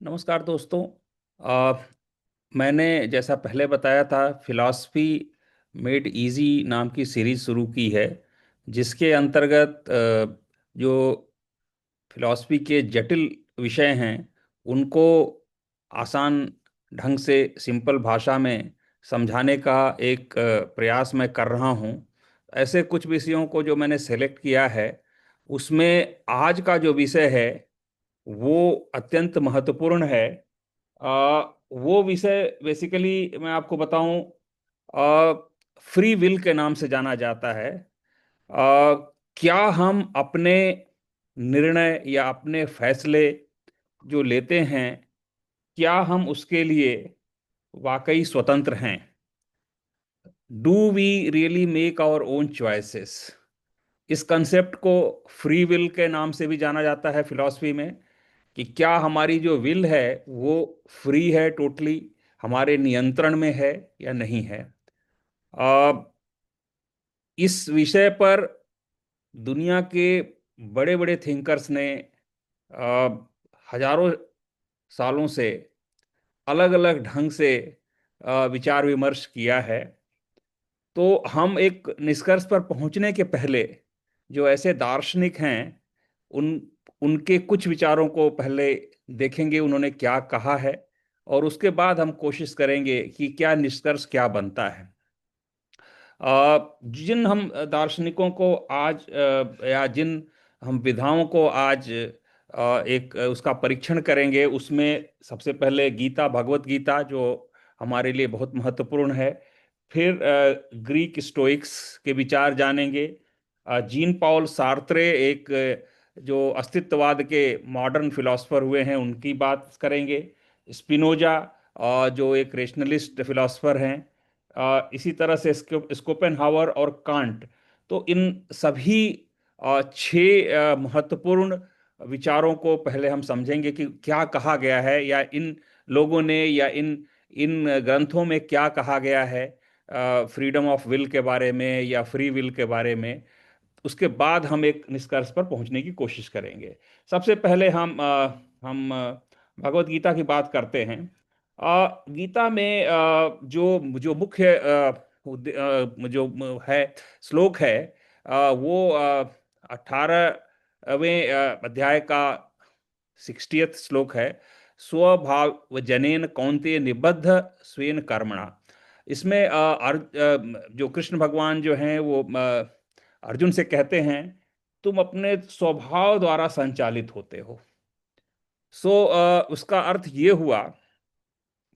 नमस्कार दोस्तों। अ, मैंने जैसा पहले बताया था फिलॉसफी मेड इजी नाम की सीरीज शुरू की है, जिसके अंतर्गत जो फिलॉसफी के जटिल विषय हैं उनको आसान ढंग से सिंपल भाषा में समझाने का एक प्रयास मैं कर रहा हूँ। ऐसे कुछ विषयों को जो मैंने सेलेक्ट किया है, उसमें आज का जो विषय है वो अत्यंत महत्वपूर्ण है। वो विषय बेसिकली मैं आपको बताऊं, फ्री विल के नाम से जाना जाता है। क्या हम अपने निर्णय या अपने फैसले जो लेते हैं, क्या हम उसके लिए वाकई स्वतंत्र हैं? Do we really make our own choices? इस कंसेप्ट को फ्री विल के नाम से भी जाना जाता है फिलॉसफी में, कि क्या हमारी जो विल है वो फ्री है, टोटली हमारे नियंत्रण में है या नहीं है। आ, इस विषय पर दुनिया के बड़े बड़े थिंकर्स ने आ, हजारों सालों से अलग अलग ढंग से विचार विमर्श किया है। तो हम एक निष्कर्ष पर पहुंचने के पहले जो ऐसे दार्शनिक हैं, उन उनके कुछ विचारों को पहले देखेंगे, उन्होंने क्या कहा है, और उसके बाद हम कोशिश करेंगे कि क्या निष्कर्ष क्या बनता है। जिन हम दार्शनिकों को आज या जिन हम विधाओं को आज एक उसका परीक्षण करेंगे, उसमें सबसे पहले गीता, भगवत गीता, जो हमारे लिए बहुत महत्वपूर्ण है। फिर ग्रीक स्टोइक्स के विचार जानेंगे। जीन पॉल सार्त्रे, एक जो अस्तित्ववाद के मॉडर्न फिलोसफर हुए हैं, उनकी बात करेंगे। स्पिनोजा, जो एक रेशनलिस्ट फिलोसफर हैं। इसी तरह से स्कोपेनहावर और कांट। तो इन सभी छह महत्वपूर्ण विचारों को पहले हम समझेंगे कि क्या कहा गया है, या इन लोगों ने, या इन इन ग्रंथों में क्या कहा गया है फ्रीडम ऑफ विल के बारे में या फ्री विल के बारे में। उसके बाद हम एक निष्कर्ष पर पहुंचने की कोशिश करेंगे। सबसे पहले हम भगवत गीता की बात करते हैं। गीता में जो जो मुख्य जो है श्लोक है, वो 18वें अध्याय का 60th श्लोक है। स्वभाव जनेन कौन्तेय निबद्ध स्वेन कर्मणा। इसमें जो कृष्ण भगवान जो हैं वो अर्जुन से कहते हैं, तुम अपने स्वभाव द्वारा संचालित होते हो। उसका अर्थ ये हुआ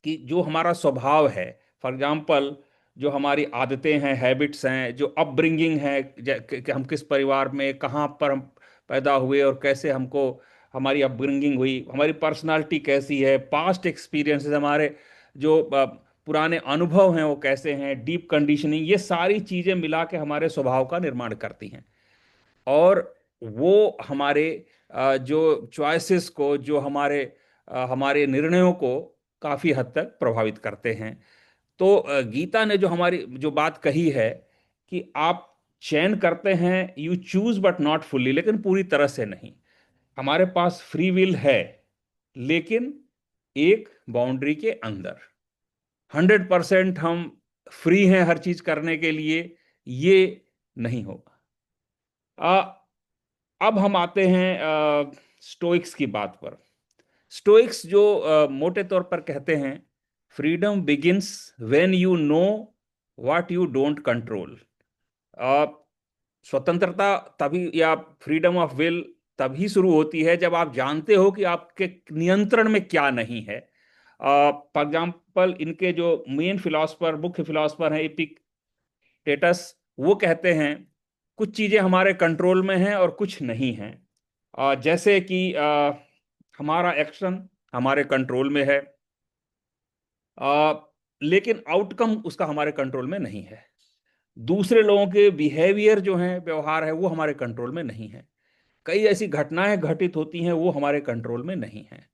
कि जो हमारा स्वभाव है, फॉर एग्जाम्पल जो हमारी आदतें हैं, हैबिट्स हैं, जो अपब्रिंगिंग है, कि हम किस परिवार में कहाँ पर हम पैदा हुए और कैसे हमको हमारी अपब्रिंगिंग हुई, हमारी पर्सनालिटी कैसी है, पास्ट एक्सपीरियंसेस, हमारे जो पुराने अनुभव हैं वो कैसे हैं, डीप कंडीशनिंग, ये सारी चीज़ें मिला के हमारे स्वभाव का निर्माण करती हैं। और वो हमारे जो चॉइसेस को, जो हमारे निर्णयों को काफ़ी हद तक प्रभावित करते हैं। तो गीता ने जो हमारी जो बात कही है कि आप चयन करते हैं, you choose but not fully, लेकिन पूरी तरह से नहीं। हमारे पास फ्री विल है, लेकिन एक बाउंड्री के अंदर। 100% हम फ्री हैं हर चीज करने के लिए, ये नहीं होगा। अब हम आते हैं स्टोइक्स की बात पर। स्टोइक्स जो मोटे तौर पर कहते हैं, freedom begins when you know what you don't control. स्वतंत्रता तभी, या फ्रीडम ऑफ विल तभी शुरू होती है जब आप जानते हो कि आपके नियंत्रण में क्या नहीं है। फॉर एग्जाम्पल, इनके जो मेन फिलोसफर, मुख्य फिलोसफर हैं, एपिक्टेटस, वो कहते हैं कुछ चीजें हमारे कंट्रोल में हैं और कुछ नहीं हैं। जैसे कि हमारा एक्शन हमारे कंट्रोल में है, आ, लेकिन आउटकम उसका हमारे कंट्रोल में नहीं है। दूसरे लोगों के बिहेवियर जो हैं, व्यवहार है, वो हमारे कंट्रोल में नहीं है। कई ऐसी घटनाएं घटित होती हैं, वो हमारे कंट्रोल में नहीं है।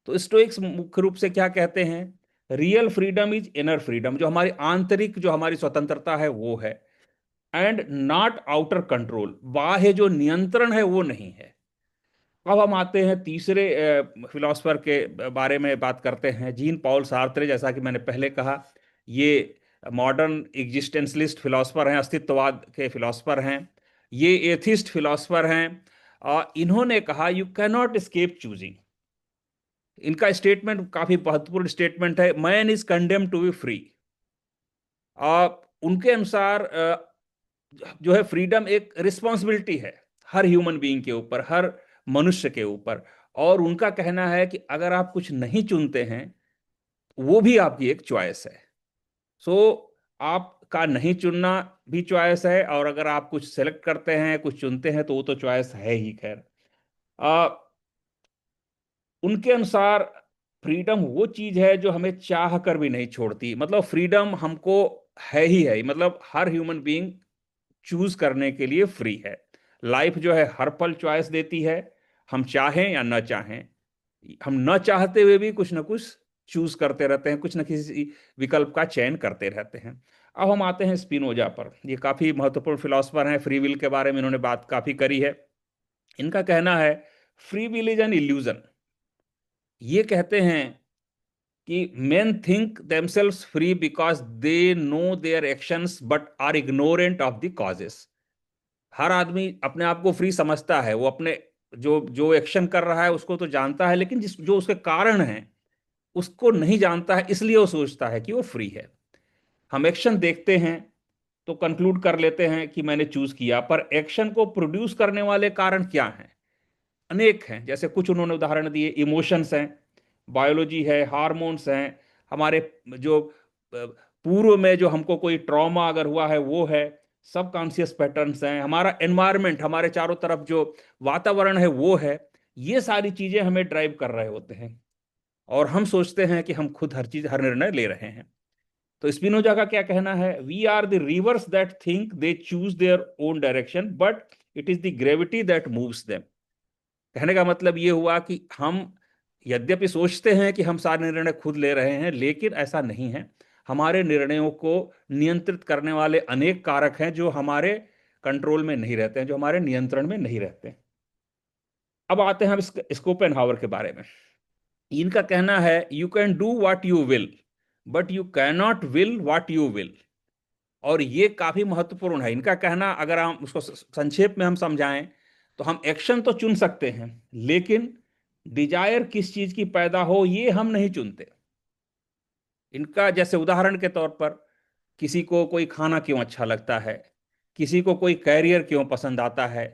तो स्टोइक्स मुख्य रूप से क्या कहते हैं, real freedom is inner freedom, जो हमारी आंतरिक, जो हमारी स्वतंत्रता है वो है, एंड नॉट आउटर कंट्रोल, बाह्य जो नियंत्रण है वो नहीं है। अब हम आते हैं तीसरे फिलोसफर के बारे में बात करते हैं, जीन पॉल सार्त्रे। जैसा कि मैंने पहले कहा, ये मॉडर्न एग्जिस्टेंशलिस्ट फिलोसफर हैं, अस्तित्ववाद के फिलोसफर हैं। ये एथिस्ट फिलोसफर हैं। इन्होंने कहा you can not escape choosing. इनका स्टेटमेंट काफी महत्वपूर्ण स्टेटमेंट है, man is condemned to be free. उनके अनुसार जो है फ्रीडम एक रिस्पॉन्सिबिलिटी है हर ह्यूमन बीइंग के ऊपर, हर मनुष्य के ऊपर। और उनका कहना है कि अगर आप कुछ नहीं चुनते हैं, वो भी आपकी एक चॉइस है। सो आपका नहीं चुनना भी चॉइस है, और अगर आप कुछ सेलेक्ट करते हैं, कुछ चुनते हैं, तो वो तो चॉइस है ही। खैर, आ, उनके अनुसार फ्रीडम वो चीज है जो हमें चाह कर भी नहीं छोड़ती। मतलब फ्रीडम हमको है ही है, मतलब हर ह्यूमन बीइंग चूज करने के लिए फ्री है। लाइफ जो है हर पल चॉइस देती है, हम चाहें या न चाहें। हम न चाहते हुए भी कुछ ना कुछ चूज करते रहते हैं, कुछ न किसी विकल्प का चयन करते रहते हैं। अब हम आते हैं स्पिनोजा पर। ये काफी महत्वपूर्ण फिलोसफर हैं, फ्री विल के बारे में इन्होंने बात काफी करी है। इनका कहना है free will is an illusion. ये कहते हैं कि men think themselves free because they know their actions but are ignorant of the causes। हर आदमी अपने आप को फ्री समझता है, वो अपने जो जो एक्शन कर रहा है उसको तो जानता है, लेकिन जिस जो उसके कारण है उसको नहीं जानता है, इसलिए वो सोचता है कि वो फ्री है। हम एक्शन देखते हैं तो कंक्लूड कर लेते हैं कि मैंने चूज किया, पर एक्शन को प्रोड्यूस करने वाले कारण क्या हैं? अनेक हैं। जैसे कुछ उन्होंने उदाहरण दिए, इमोशंस हैं, बायोलॉजी है, हार्मोन्स हैं, हमारे जो पूर्व में जो हमको कोई ट्रॉमा अगर हुआ है वो है, सब कॉन्शियस पैटर्न्स हैं, हमारा एनवायरनमेंट, हमारे चारों तरफ जो वातावरण है वो है। ये सारी चीजें हमें ड्राइव कर रहे होते हैं, और हम सोचते हैं कि हम खुद हर चीज, हर निर्णय ले रहे हैं। तो स्पिनोजा का क्या कहना है? We are the rivers that think they choose their own direction but it is the gravity that moves them. कहने का मतलब ये हुआ कि हम यद्यपि सोचते हैं कि हम सारे निर्णय खुद ले रहे हैं, लेकिन ऐसा नहीं है। हमारे निर्णयों को नियंत्रित करने वाले अनेक कारक हैं जो हमारे कंट्रोल में नहीं रहते हैं, जो हमारे नियंत्रण में नहीं रहते हैं। अब आते हैं हम स्कोपेनहावर के बारे में। इनका कहना है you can do what you will but you can not will what you will. और ये काफी महत्वपूर्ण है। इनका कहना, अगर हम उसको संक्षेप में हम समझाएं, तो हम एक्शन तो चुन सकते हैं, लेकिन डिजायर किस चीज की पैदा हो ये हम नहीं चुनते। इनका जैसे उदाहरण के तौर पर, किसी को कोई खाना क्यों अच्छा लगता है, किसी को कोई कैरियर क्यों पसंद आता है,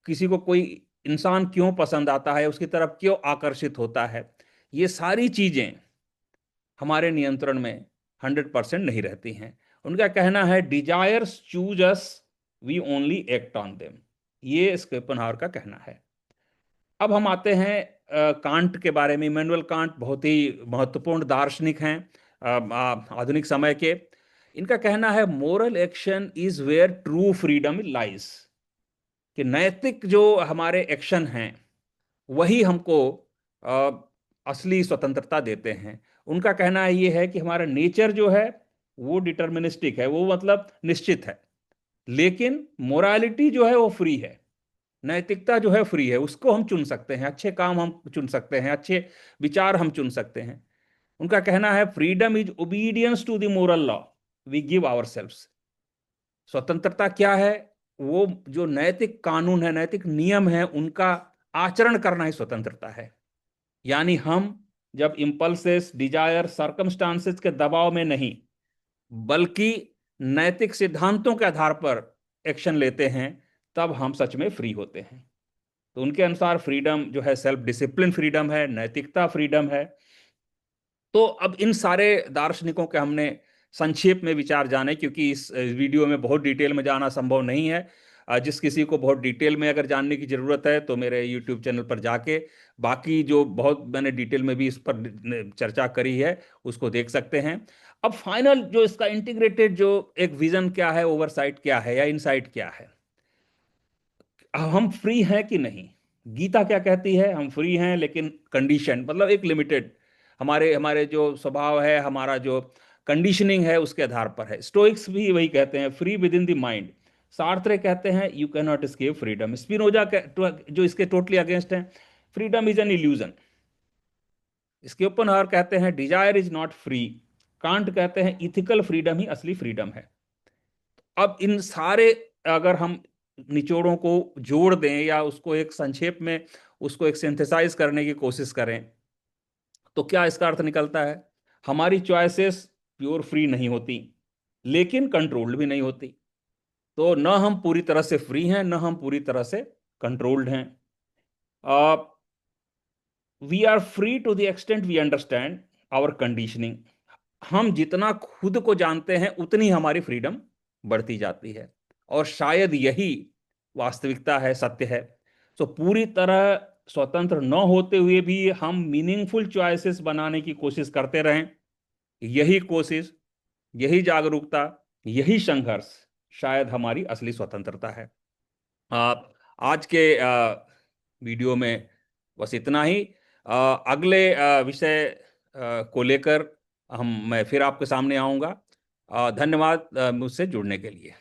किसी को कोई इंसान क्यों पसंद आता है, उसकी तरफ क्यों आकर्षित होता है, ये सारी चीजें हमारे नियंत्रण में 100% नहीं रहती हैं। उनका कहना है desires choose us, we only act on them. ये स्कोपेनहावर का कहना है। अब हम आते हैं कांट के बारे में। इमैनुअल कांट बहुत ही महत्वपूर्ण दार्शनिक हैं आधुनिक समय के। इनका कहना है moral action is where true freedom lies. कि नैतिक जो हमारे एक्शन हैं वही हमको अ, असली स्वतंत्रता देते हैं। उनका कहना ये है कि हमारा नेचर जो है वो डिटर्मिनिस्टिक है, वो मतलब निश्चित है, लेकिन मोरालिटी जो है वो फ्री है। नैतिकता जो है फ्री है, उसको हम चुन सकते हैं, अच्छे काम हम चुन सकते हैं, अच्छे विचार हम चुन सकते हैं। उनका कहना है freedom is obedience to the moral law we give ourselves. स्वतंत्रता क्या है? वो जो नैतिक कानून है, नैतिक नियम है, उनका आचरण करना ही स्वतंत्रता है। यानी हम जब इम्पल्सेस, डिजायर, सर्कमस्टांसेस के दबाव में नहीं, बल्कि नैतिक सिद्धांतों के आधार पर एक्शन लेते हैं, तब हम सच में फ्री होते हैं। तो उनके अनुसार फ्रीडम जो है सेल्फ डिसिप्लिन फ्रीडम है, नैतिकता फ्रीडम है। तो अब इन सारे दार्शनिकों के हमने संक्षेप में विचार जाने, क्योंकि इस वीडियो में बहुत डिटेल में जाना संभव नहीं है। जिस किसी को बहुत डिटेल में अगर जानने की ज़रूरत है तो मेरे यूट्यूब चैनल पर जाके बाकी जो बहुत मैंने डिटेल में भी इस पर चर्चा करी है उसको देख सकते हैं। अब फाइनल जो इसका इंटीग्रेटेड जो एक विजन क्या है, ओवरसाइट क्या है, या इनसाइट क्या है, हम फ्री हैं कि नहीं? गीता क्या कहती है? हम फ्री हैं, लेकिन कंडीशन, मतलब एक लिमिटेड, हमारे हमारे जो स्वभाव है, हमारा जो कंडीशनिंग है उसके आधार पर है। स्टोइक्स भी वही कहते हैं, free within the mind, Sartre कहते हैं you can not escape freedom. Spinoza जो इसके टोटली अगेंस्ट हैं, freedom is an illusion. Schopenhauer कहते हैं desire is not free. Kant कहते हैं इथिकल फ्रीडम ही असली फ्रीडम है। अब इन सारे, अगर हम निचोड़ों को जोड़ दें या उसको एक संक्षेप में, उसको एक सिंथेसाइज करने की कोशिश करें, तो क्या इसका अर्थ निकलता है? हमारी चॉइसेस प्योर फ्री नहीं होती, लेकिन कंट्रोल्ड भी नहीं होती। तो न हम पूरी तरह से फ्री हैं, न हम पूरी तरह से कंट्रोल्ड हैं। We are free to the extent we understand our conditioning. हम जितना खुद को जानते हैं उतनी हमारी फ्रीडम बढ़ती जाती है, और शायद यही वास्तविकता है, सत्य है। सो पूरी तरह स्वतंत्र न होते हुए भी हम मीनिंगफुल चॉइसेस बनाने की कोशिश करते रहें। यही कोशिश, यही जागरूकता, यही संघर्ष शायद हमारी असली स्वतंत्रता है। आप आज के वीडियो में बस इतना ही। अगले विषय को लेकर मैं फिर आपके सामने आऊंगा। धन्यवाद मुझसे जुड़ने के लिए।